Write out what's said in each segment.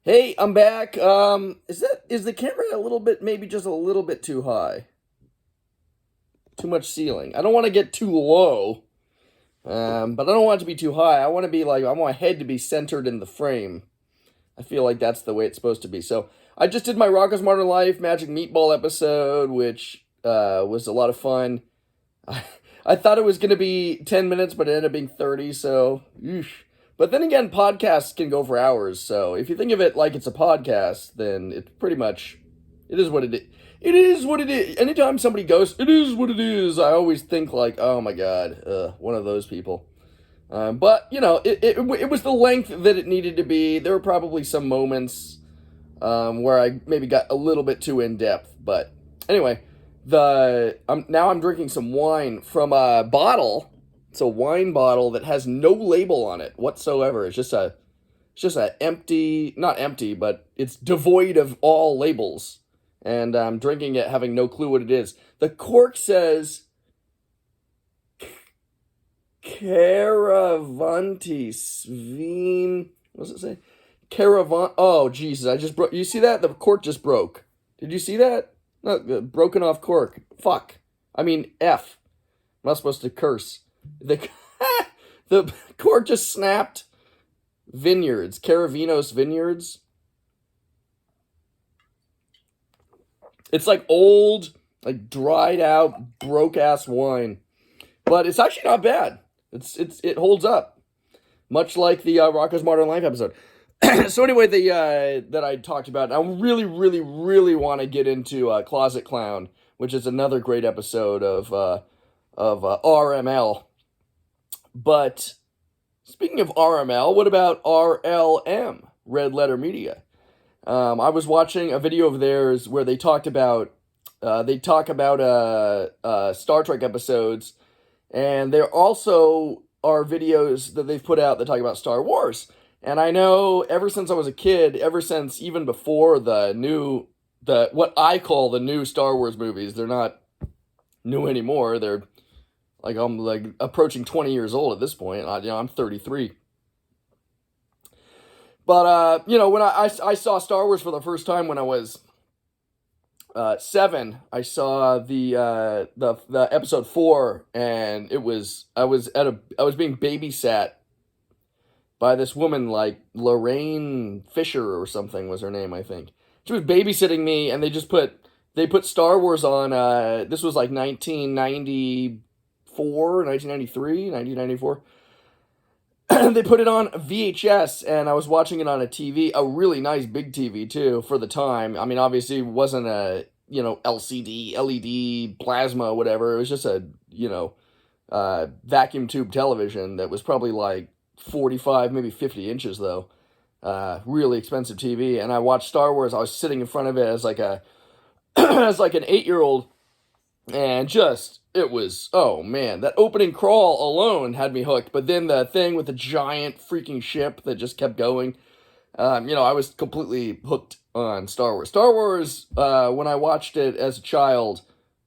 Hey, I'm back. Is the camera a little bit, maybe just a little bit too high? Too much ceiling. I don't want to get too low, but I don't want it to be too high. I want to be like, I want my head to be centered in the frame. I feel like that's the way it's supposed to be. So I just did my Rocko's Modern Life Magic Meatball episode, which was a lot of fun. I thought it was going to be 10 minutes, but it ended up being 30, so eesh. But then again, podcasts can go for hours, so if you think of it like it's a podcast, then it's pretty much, it is what it is. It is what it is. Anytime somebody goes, it is what it is, I always think like, oh my god, one of those people. But, it was the length that it needed to be. There were probably some moments where I maybe got a little bit too in depth. But anyway, now I'm drinking some wine from a bottle. It's a wine bottle that has no label on it whatsoever. It's just a empty, not empty, but it's devoid of all labels. And I'm drinking it having no clue what it is. The cork says Caravanti Sveen. What does it say? Caravan. Oh, Jesus. I just broke. You see that? The cork just broke. Did you see that? No, broken off cork. Fuck. I mean, F. I'm not supposed to curse. The, the cork just snapped. Vineyards. Caravinos Vineyards. It's like old, like dried out, broke ass wine. But it's actually not bad. It holds up. Much like the Rocko's Modern Life episode. So anyway, that I talked about, I really, really, really want to get into Closet Clown, which is another great episode of RML. But speaking of RML, what about RLM, Red Letter Media? I was watching a video of theirs where they talk about Star Trek episodes, and there also are videos that they've put out that talk about Star Wars. And I know ever since I was a kid, ever since even before the what I call the new Star Wars movies, they're not new anymore. They're like, I'm like approaching 20 years old at this point. I'm 33. But when I saw Star Wars for the first time when I was 7, I saw the episode 4, and I was being babysat by this woman, like Lorraine Fisher or something was her name, I think. She was babysitting me, and they put Star Wars on. This was like 1994, 1993, 1994. They put it on VHS, and I was watching it on a TV, a really nice big TV too for the time. I mean, obviously, it wasn't a LCD, LED, plasma, whatever. It was just a vacuum tube television that was probably like 45, maybe 50 inches though. Really expensive TV, and I watched Star Wars. I was sitting in front of it as like a as like an 8-year-old, and just it was, oh man, that opening crawl alone had me hooked. But then the thing with the giant freaking ship that just kept going, I was completely hooked on Star Wars. Star Wars, when I watched it as a child,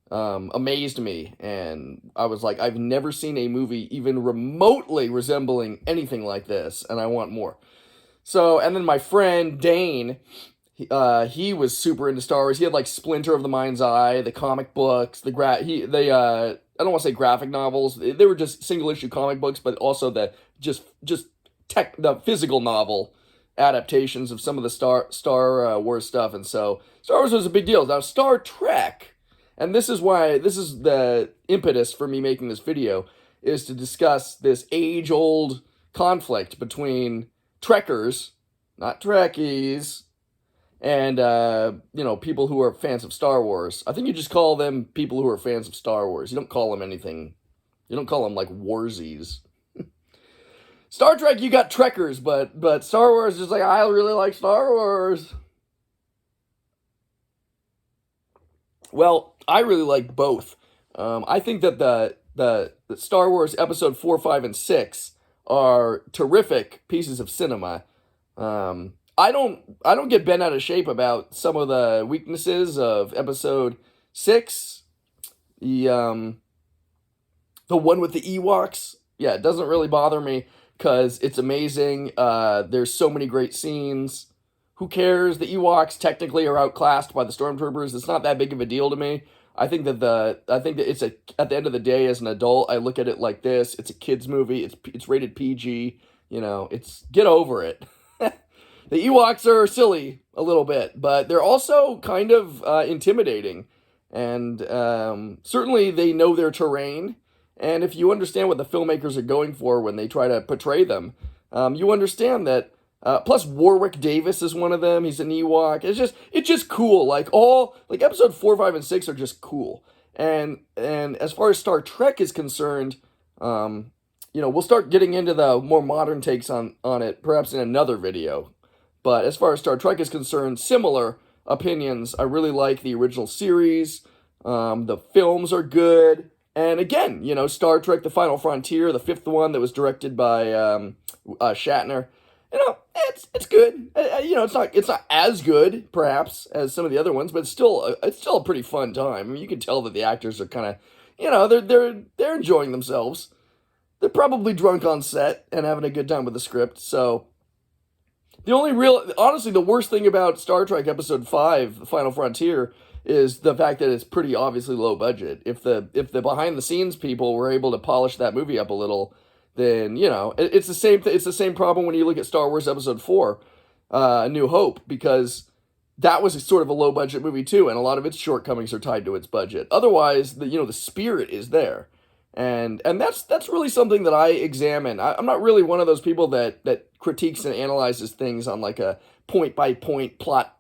amazed me, and I was like, I've never seen a movie even remotely resembling anything like this, and I want more. So, and then my friend Dane, he was super into Star Wars. He had like Splinter of the Mind's Eye, the comic books, I don't want to say graphic novels. They were just single issue comic books, but also just the physical novel adaptations of some of the Star Wars stuff. And so Star Wars was a big deal. Now Star Trek, and this is the impetus for me making this video, is to discuss this age old conflict between Trekkers, not Trekkies, and people who are fans of Star Wars. I think you just call them people who are fans of Star Wars. You don't call them anything. You don't call them like Warsies. Star Trek, you got Trekkers, but Star Wars is just like, I really like Star Wars. Well, I really like both. I think that the Star Wars Episode 4, 5, and 6 are terrific pieces of cinema. I don't get bent out of shape about some of the weaknesses of Episode 6. The one with the Ewoks. Yeah, it doesn't really bother me because it's amazing. There's so many great scenes. who cares? The Ewoks technically are outclassed by the Stormtroopers. It's not that big of a deal to me. I think that at the end of the day, as an adult, I look at it like this: it's a kids movie. It's rated PG. It's get over it. The Ewoks are silly a little bit, but they're also kind of intimidating, and certainly they know their terrain. And if you understand what the filmmakers are going for when they try to portray them, you understand that. Plus, Warwick Davis is one of them. He's an Ewok. It's just cool. Like episode 4, 5, and 6 are just cool. And as far as Star Trek is concerned, we'll start getting into the more modern takes on it, perhaps in another video. But as far as Star Trek is concerned, similar opinions. I really like the original series. The films are good. And again, Star Trek: The Final Frontier, the fifth one that was directed by Shatner. It's good. It's not as good perhaps as some of the other ones, but it's still a pretty fun time. I mean, you can tell that the actors are kind of, they're enjoying themselves. They're probably drunk on set and having a good time with the script. So honestly, the worst thing about Star Trek Episode 5, The Final Frontier, is the fact that it's pretty obviously low budget. If the behind the scenes people were able to polish that movie up a little, then it's the same. It's the same problem when you look at Star Wars Episode 4, A New Hope, because that was sort of a low budget movie too, and a lot of its shortcomings are tied to its budget. Otherwise, the spirit is there, and that's really something that I examine. I'm not really one of those people that critiques and analyzes things on like a point by point plot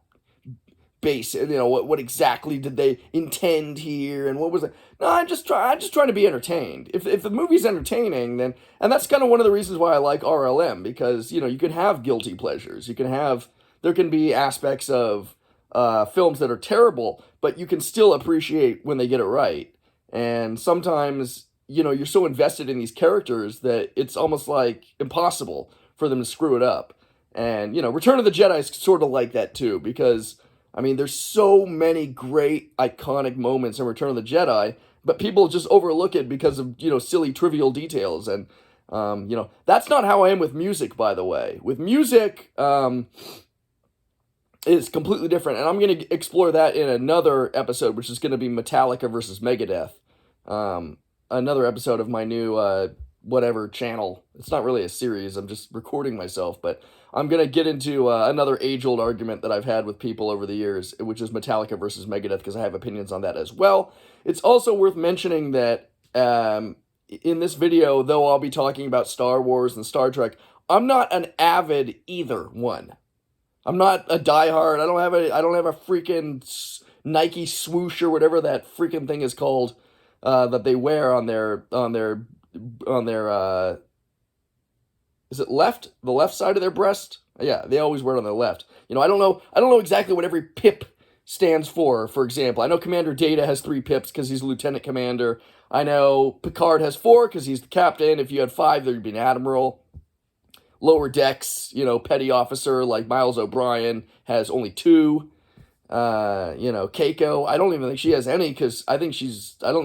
base. What exactly did they intend here, and what was it? No, I'm just trying to be entertained. If the movie's entertaining, then, and that's kind of one of the reasons why I like RLM, because you can have guilty pleasures. There can be aspects of films that are terrible, but you can still appreciate when they get it right. And sometimes you're so invested in these characters that it's almost like impossible for them to screw it up. And Return of the Jedi is sort of like that too, because I mean, there's so many great, iconic moments in Return of the Jedi, but people just overlook it because of, silly, trivial details. And, that's not how I am with music, by the way. With music, it's completely different. And I'm going to explore that in another episode, which is going to be Metallica versus Megadeth. Another episode of my new, whatever channel. It's not really a series. I'm just recording myself, but I'm going to get into another age-old argument that I've had with people over the years, which is Metallica versus Megadeth, because I have opinions on that as well. It's also worth mentioning that in this video, though I'll be talking about Star Wars and Star Trek, I'm not an avid either one. I'm not a diehard. I don't have a freaking Nike swoosh or whatever that freaking thing is called that they wear on their is it the left side of their breast? Yeah, they always wear it on their left. I don't know exactly what every pip stands for example. I know Commander Data has 3 pips because he's a lieutenant commander. I know Picard has 4 because he's the captain. If you had 5, there'd be an admiral. Lower decks, petty officer like Miles O'Brien has only 2. Keiko, I don't even think she has any, because I don't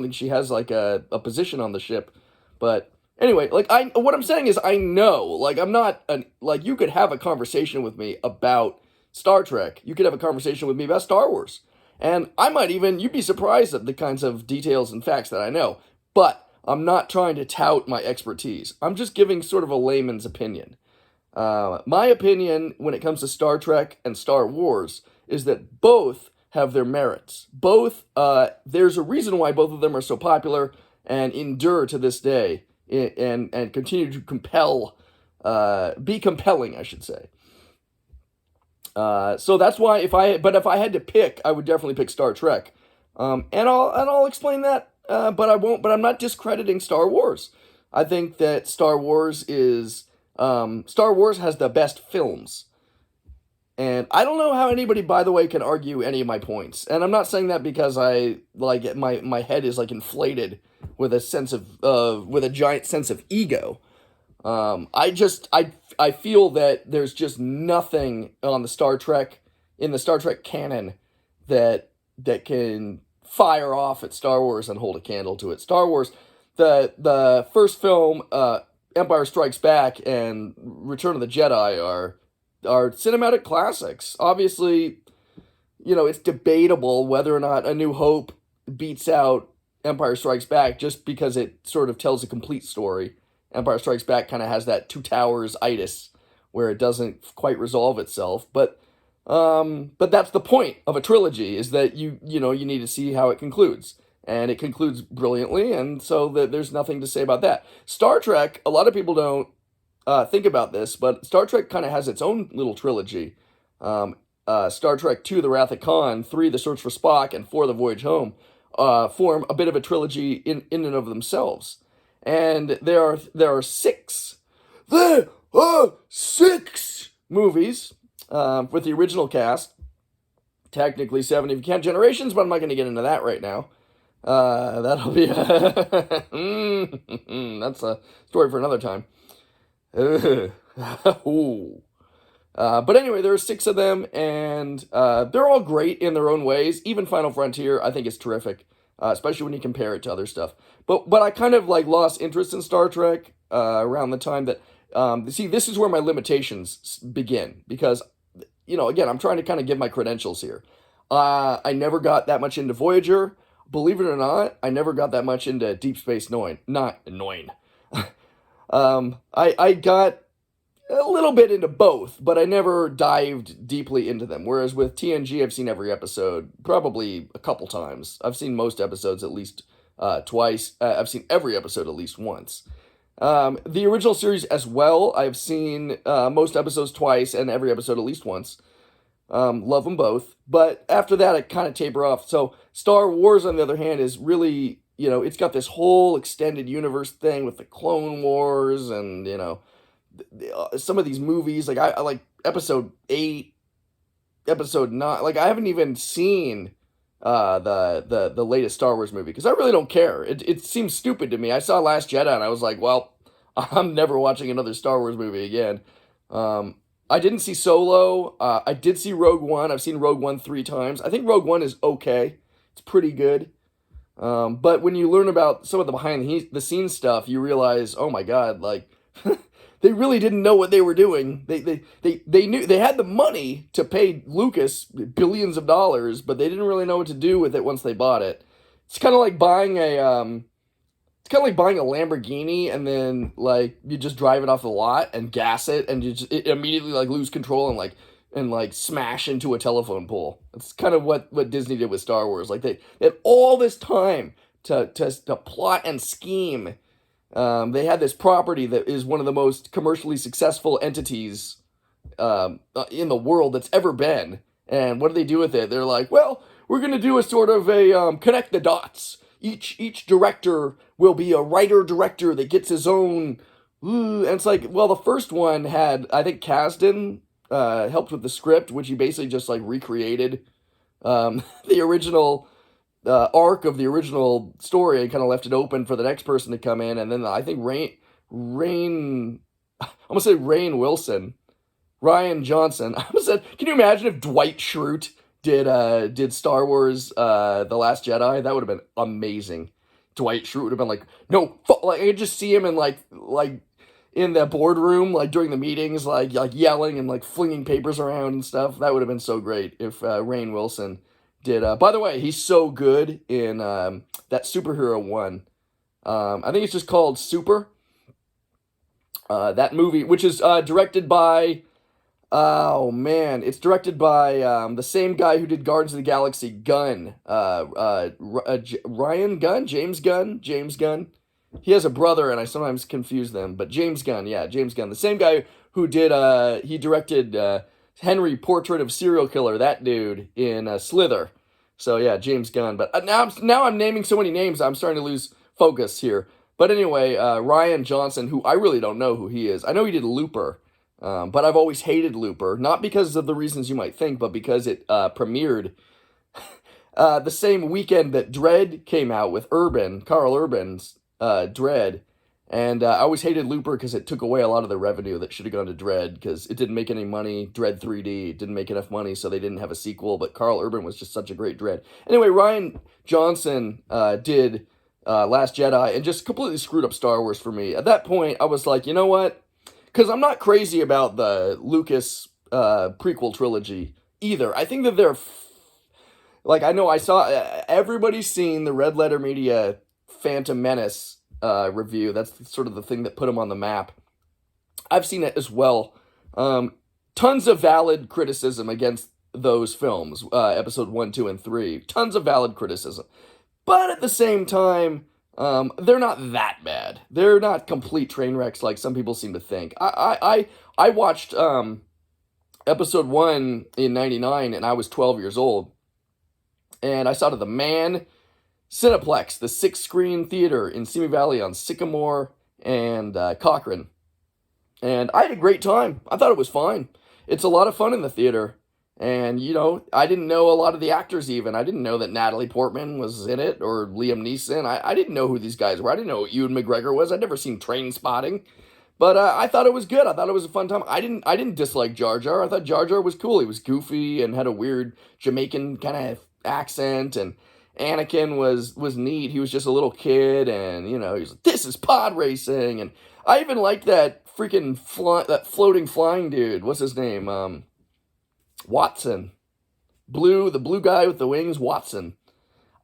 think she has like a position on the ship. But anyway, what I'm saying is I know, I'm not, you could have a conversation with me about Star Trek. You could have a conversation with me about Star Wars. And you'd be surprised at the kinds of details and facts that I know. But I'm not trying to tout my expertise. I'm just giving sort of a layman's opinion. My opinion when it comes to Star Trek and Star Wars is that both have their merits. Both, there's a reason why both of them are so popular and endure to this day, and continue to be compelling, I should say. So that's why if I had to pick, I would definitely pick Star Trek. And I'll explain that, but I won't. But I'm not discrediting Star Wars. I think that Star Wars has the best films. And I don't know how anybody, by the way, can argue any of my points. And I'm not saying that because my head is inflated with a giant sense of ego. I feel that there's just nothing in the Star Trek canon that can fire off at Star Wars and hold a candle to it. Star Wars, the first film, Empire Strikes Back and Return of the Jedi are are cinematic classics. Obviously, it's debatable whether or not A New Hope beats out Empire Strikes Back just because it sort of tells a complete story. Empire Strikes Back kind of has that Two Towers itis where it doesn't quite resolve itself, but that's the point of a trilogy, is that you need to see how it concludes, and it concludes brilliantly, and so there's nothing to say about that. Star Trek, a lot of people don't think about this, but Star Trek kind of has its own little trilogy. Star Trek II, The Wrath of Khan, 3, The Search for Spock, and 4, The Voyage Home, form a bit of a trilogy in and of themselves. And there are six movies with the original cast. Technically 7 if you count Generations, but I'm not going to get into that right now. That'll be that's a story for another time. But anyway, there are 6 of them, and they're all great in their own ways. Even Final Frontier, I think, is terrific, especially when you compare it to other stuff. But I kind of lost interest in Star Trek around the time that see, this is where my limitations begin, because again, I'm trying to kind of give my credentials here. I never got that much into Voyager. Believe it or not, I never got that much into Deep Space Nine. Not Nine. I got a little bit into both, but I never dived deeply into them. Whereas with TNG, I've seen every episode probably a couple times. I've seen most episodes at least twice. I've seen every episode at least once. The original series as well, I've seen most episodes twice and every episode at least once. Love them both. But after that, it kind of taper off. So Star Wars, on the other hand, is really, it's got this whole extended universe thing with the Clone Wars and, some of these movies. I like episode 8, episode 9. I haven't even seen the latest Star Wars movie because I really don't care. It seems stupid to me. I saw Last Jedi and I was like, well, I'm never watching another Star Wars movie again. I didn't see Solo. I did see Rogue One. I've seen Rogue One 3 times. I think Rogue One is okay. It's pretty good. But when you learn about some of the behind the scenes stuff, you realize, oh my God, they really didn't know what they were doing. They knew they had the money to pay Lucas billions of dollars, but they didn't really know what to do with it once they bought it. It's kind of like buying a Lamborghini and then you just drive it off the lot and gas it and it immediately lose control and smash into a telephone pole. It's kind of what Disney did with Star Wars. They had all this time to plot and scheme. They had this property that is one of the most commercially successful entities in the world that's ever been. And what do they do with it? They're like, well, we're going to do a sort of a connect the dots. Each director will be a writer-director that gets his own... and it's well, the first one had, I think Kasdan helped with the script, which he basically just recreated the original... arc of the original story and kind of left it open for the next person to come in. And then I think I'm gonna say Ryan Johnson. Can you imagine if Dwight Schrute did Star Wars The Last Jedi? That would have been amazing. Dwight Schrute would have been no, I could just see him in in the boardroom during the meetings yelling and flinging papers around and stuff. That would have been so great if Rainn Wilson did. By the way, he's so good in that superhero one. I think it's just called Super. That movie, which is directed by... Oh, man. It's directed by the same guy who did Guardians of the Galaxy, Gunn. Ryan Gunn? James Gunn? He has a brother, and I sometimes confuse them. But James Gunn, yeah, James Gunn. The same guy who did... he directed... Henry, Portrait of Serial Killer, that dude in Slither. So yeah, James Gunn. But now I'm naming so many names, I'm starting to lose focus here. But anyway, Ryan Johnson, who I really don't know who he is. I know he did Looper, but I've always hated Looper, not because of the reasons you might think, but because it premiered the same weekend that Dredd came out with Carl Urban's Dredd. And I always hated Looper because it took away a lot of the revenue that should have gone to Dredd because it didn't make any money. Dredd 3D didn't make enough money, so they didn't have a sequel. But Carl Urban was just such a great Dredd. Anyway, Ryan Johnson did Last Jedi and just completely screwed up Star Wars for me. At that point, I was like, you know what? Because I'm not crazy about the Lucas prequel trilogy either. I think that like, I know I saw everybody's seen the Red Letter Media Phantom Menace review. That's sort of the thing that put them on the map. I've seen it as well. Tons of valid criticism against those films, episode 1, 2, and 3. Tons of valid criticism. But at the same time, they're not that bad. They're not complete train wrecks like some people seem to think. I watched episode 1 in 99, and I was 12 years old. And I saw it at the Mann Cineplex, the 6-screen theater in Simi Valley on Sycamore and Cochrane. And I had a great time. I thought it was fine. It's a lot of fun in the theater. And, I didn't know a lot of the actors even. I didn't know that Natalie Portman was in it or Liam Neeson. I didn't know who these guys were. I didn't know who Ewan McGregor was. I'd never seen Trainspotting. But I thought it was good. I thought it was a fun time. I didn't dislike Jar Jar. I thought Jar Jar was cool. He was goofy and had a weird Jamaican kind of accent, and Anakin was neat. He was just a little kid, and he was like, this is pod racing. And I even liked that freaking that floating flying dude. What's his name? Watson. The blue guy with the wings, Watson.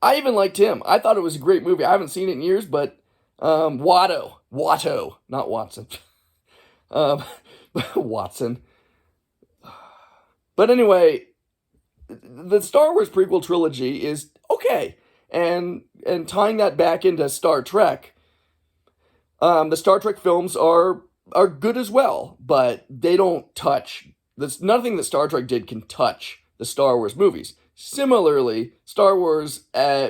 I even liked him. I thought it was a great movie. I haven't seen it in years, but Watto, not Watson. Watson. But anyway, the Star Wars prequel trilogy is okay, and tying that back into Star Trek, the Star Trek films are good as well, but they don't touch. Nothing that Star Trek did can touch the Star Wars movies. Similarly, Star Wars,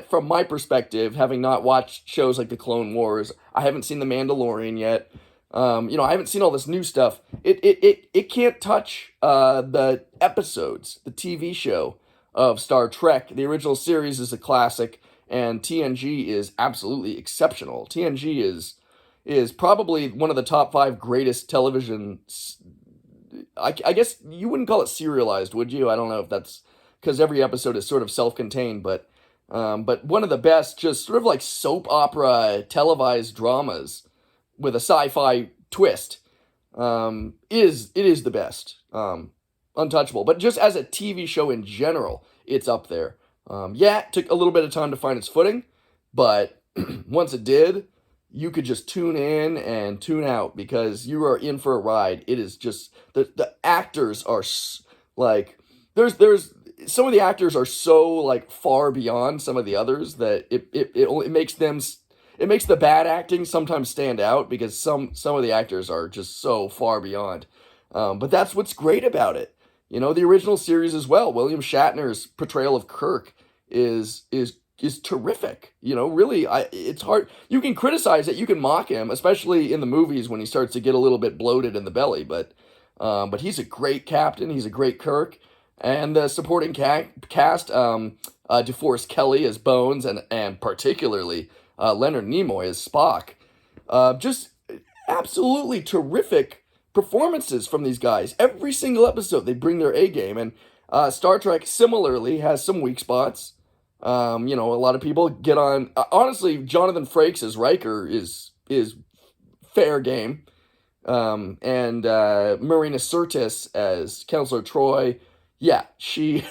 from my perspective, having not watched shows like the Clone Wars, I haven't seen The Mandalorian yet. I haven't seen all this new stuff. It can't touch the episodes, the TV show of Star Trek. The original series is a classic, and TNG is absolutely exceptional. TNG is probably one of the top 5 greatest television. I guess you wouldn't call it serialized, would you? I don't know if that's because every episode is sort of self-contained, but one of the best, just sort of like soap opera televised dramas with a sci-fi twist, is the best, untouchable. But just as a TV show in general, it's up there. It took a little bit of time to find its footing, but once it did, you could just tune in and tune out because you are in for a ride. It is just the actors are like there's some of the actors are so like far beyond some of the others that it makes them. It makes the bad acting sometimes stand out because some of the actors are just so far beyond. But that's what's great about it. The original series as well. William Shatner's portrayal of Kirk is terrific. Really, it's hard. You can criticize it, you can mock him, especially in the movies when he starts to get a little bit bloated in the belly. But he's a great captain. He's a great Kirk, and the supporting cast, DeForest Kelley as Bones, and particularly Leonard Nimoy as Spock. Just absolutely terrific performances from these guys. Every single episode, they bring their A game. And Star Trek similarly has some weak spots. A lot of people get on. Honestly, Jonathan Frakes as Riker is fair game. And Marina Sirtis as Counselor Troy. Yeah, she's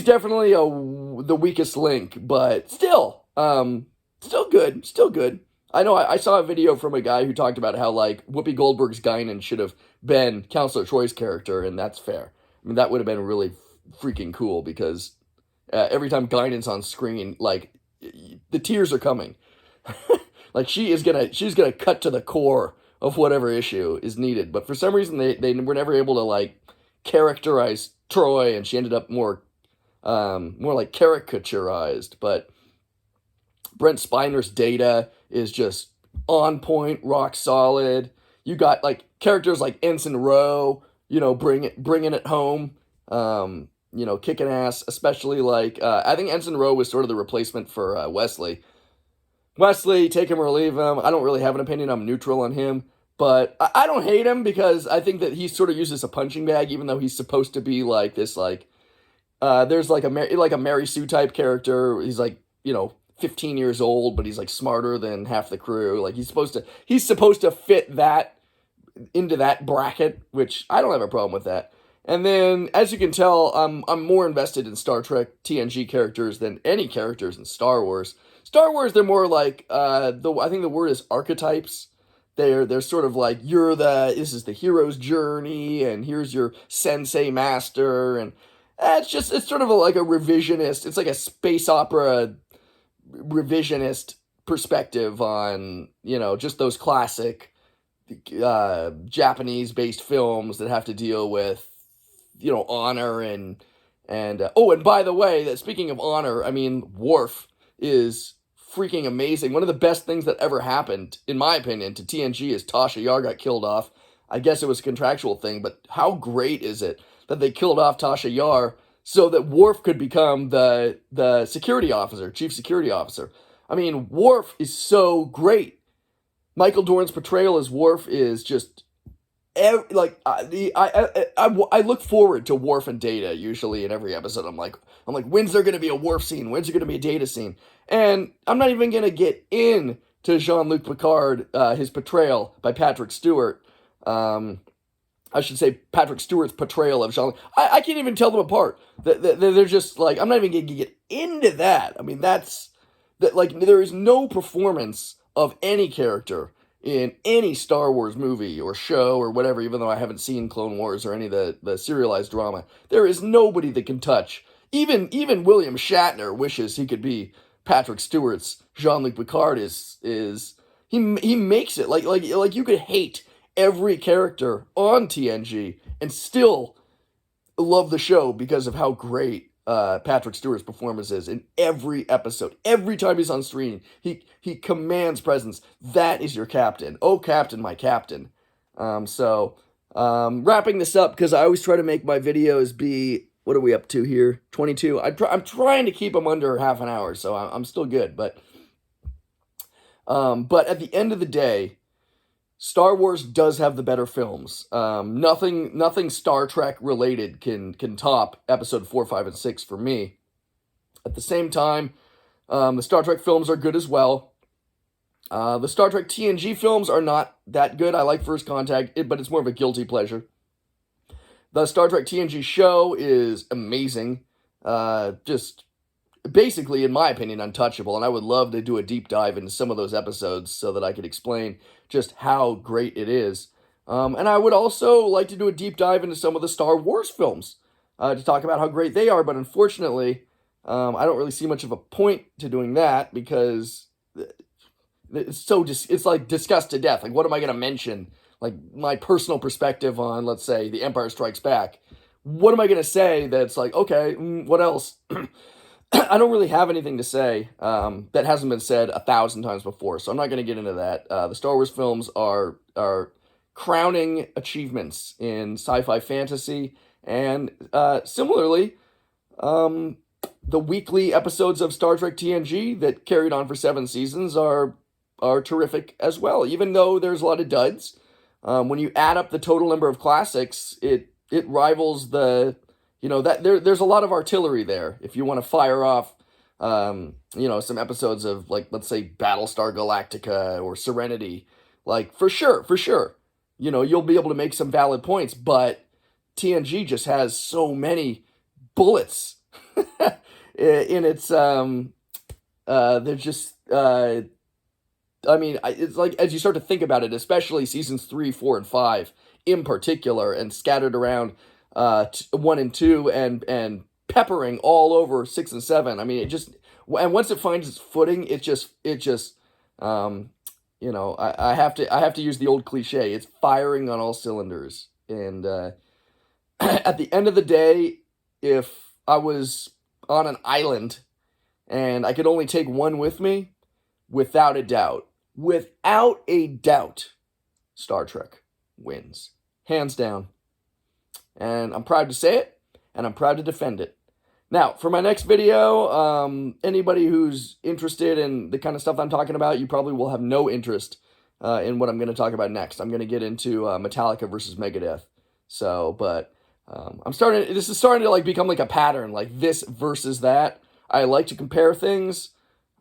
definitely the weakest link, but still good. I know I saw a video from a guy who talked about how like Whoopi Goldberg's Guinan should have been Counselor Troy's character, and that's fair. I mean, that would have been really freaking cool because every time Guinan's on screen, like the tears are coming. Like she's gonna cut to the core of whatever issue is needed. But for some reason they were never able to like characterize Troy, and she ended up more like caricaturized. But Brent Spiner's Data is just on point, rock solid. You got like characters like Ensign Ro, bringing it home, kicking ass. Especially like I think Ensign Ro was sort of the replacement for Wesley. Wesley, take him or leave him. I don't really have an opinion. I'm neutral on him, but I don't hate him because I think that he sort of uses a punching bag, even though he's supposed to be like this. Like there's like a Mary Sue type character. He's like 15 years old, but he's like smarter than half the crew. Like he's supposed to fit that into that bracket, which I don't have a problem with that. And then, as you can tell, I'm more invested in Star Trek TNG characters than any characters in Star Wars. Star Wars, they're more like I think the word is archetypes. They're sort of like, this is the hero's journey, and here's your sensei master, and it's sort of like a revisionist. It's like a space opera revisionist perspective on, just those classic Japanese based films that have to deal with, honor and oh, and by the way, that speaking of honor, I mean, Worf is freaking amazing. One of the best things that ever happened, in my opinion, to TNG is Tasha Yar got killed off. I guess it was a contractual thing, but how great is it that they killed off Tasha Yar so that Worf could become the security officer, chief security officer? I mean, Worf is so great. Michael Dorn's portrayal as Worf is just I look forward to Worf and Data usually in every episode. I'm like, when's there gonna be a Worf scene? When's there gonna be a Data scene? And I'm not even gonna get in to Jean-Luc Picard, his portrayal by Patrick Stewart. I should say Patrick Stewart's portrayal of Jean-Luc. I can't even tell them apart. They're just like, I'm not even gonna get into that. I mean, there is no performance of any character in any Star Wars movie or show or whatever, even though I haven't seen Clone Wars or any of the serialized drama. There is nobody that can touch. Even William Shatner wishes he could be Patrick Stewart's Jean-Luc Picard he makes it like you could hate every character on TNG and still love the show because of how great Patrick Stewart's performance is in every episode. Every time he's on screen, he commands presence. That is your captain. Oh, captain, my captain. Wrapping this up, because I always try to make my videos be, what are we up to here? 22. I'm trying to keep them under half an hour, so I'm still good. But at the end of the day, Star Wars does have the better films. Nothing Star Trek related can top episode 4, 5, and 6 for me. At the same time, the Star Trek films are good as well. The Star Trek TNG films are not that good. I like First Contact, but it's more of a guilty pleasure. The Star Trek TNG show is amazing. Just basically, in my opinion, untouchable. And I would love to do a deep dive into some of those episodes so that I could explain just how great it is. And I would also like to do a deep dive into some of the Star Wars films to talk about how great they are. But unfortunately, I don't really see much of a point to doing that because it's like discussed to death. Like, what am I going to mention? Like, my personal perspective on, let's say, The Empire Strikes Back. What am I going to say that's like, okay, what else? I don't really have anything to say that hasn't been said 1,000 times before, so I'm not going to get into that. The Star Wars films are crowning achievements in sci-fi fantasy, and similarly, the weekly episodes of Star Trek TNG that carried on for 7 seasons are terrific as well. Even though there's a lot of duds, when you add up the total number of classics, it rivals the. That there's a lot of artillery there. If you want to fire off, some episodes of, like, let's say Battlestar Galactica or Serenity, like, for sure, you'll be able to make some valid points. But TNG just has so many bullets in its. They're just. It's like, as you start to think about it, especially seasons 3, 4, and 5 in particular, and scattered around. 1 and 2 and peppering all over 6 and 7. I mean, and once it finds its footing, I have to use the old cliche. It's firing on all cylinders. And at the end of the day, if I was on an island and I could only take one with me, without a doubt, Star Trek wins. Hands down. And I'm proud to say it, and I'm proud to defend it. Now, for my next video, anybody who's interested in the kind of stuff I'm talking about, you probably will have no interest in what I'm going to talk about next. I'm going to get into Metallica versus Megadeth. So, but this is starting to like become like a pattern, like this versus that. I like to compare things.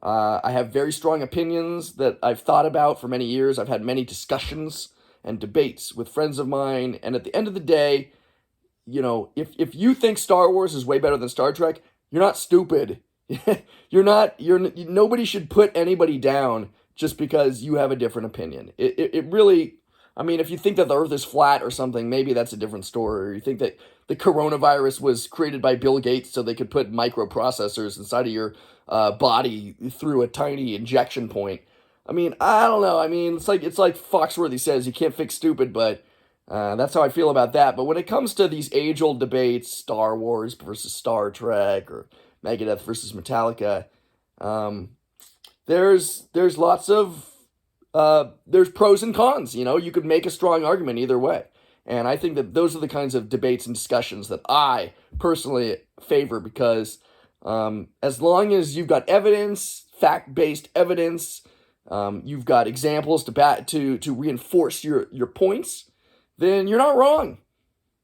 I have very strong opinions that I've thought about for many years. I've had many discussions and debates with friends of mine. And at the end of the day, if you think Star Wars is way better than Star Trek, you're not stupid. Nobody should put anybody down just because you have a different opinion. It really, I mean, if you think that the earth is flat or something, maybe that's a different story. Or you think that the coronavirus was created by Bill Gates so they could put microprocessors inside of your body through a tiny injection point. I mean, I don't know. I mean, it's like Foxworthy says, you can't fix stupid, but that's how I feel about that. But when it comes to these age-old debates, Star Wars versus Star Trek, or Megadeth versus Metallica, there's lots of there's pros and cons. You could make a strong argument either way, and I think that those are the kinds of debates and discussions that I personally favor, because as long as you've got evidence, fact-based evidence, you've got examples to reinforce your points, then you're not wrong.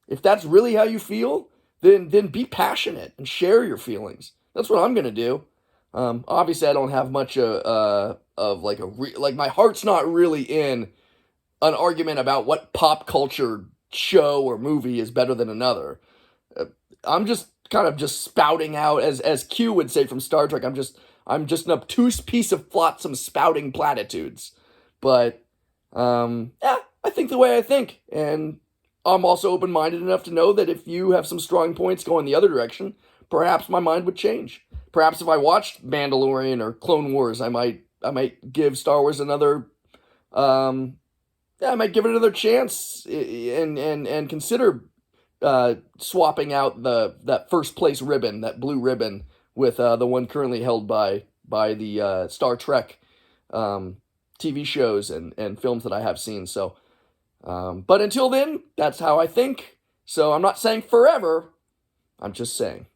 If that's really how you feel, then be passionate and share your feelings. That's what I'm gonna do. Obviously, I don't have much of like my heart's not really in an argument about what pop culture show or movie is better than another. I'm just kind of just spouting out, as Q would say from Star Trek. I'm just an obtuse piece of flotsam spouting platitudes. But yeah, I think the way I think, and I'm also open-minded enough to know that if you have some strong points going the other direction, perhaps my mind would change. Perhaps if I watched Mandalorian or Clone Wars, I might give Star Wars another I might give it another chance, and consider swapping out that first place ribbon, that blue ribbon, with the one currently held by the Star Trek TV shows and films that I have seen. So, but until then, that's how I think. So I'm not saying forever. I'm just saying.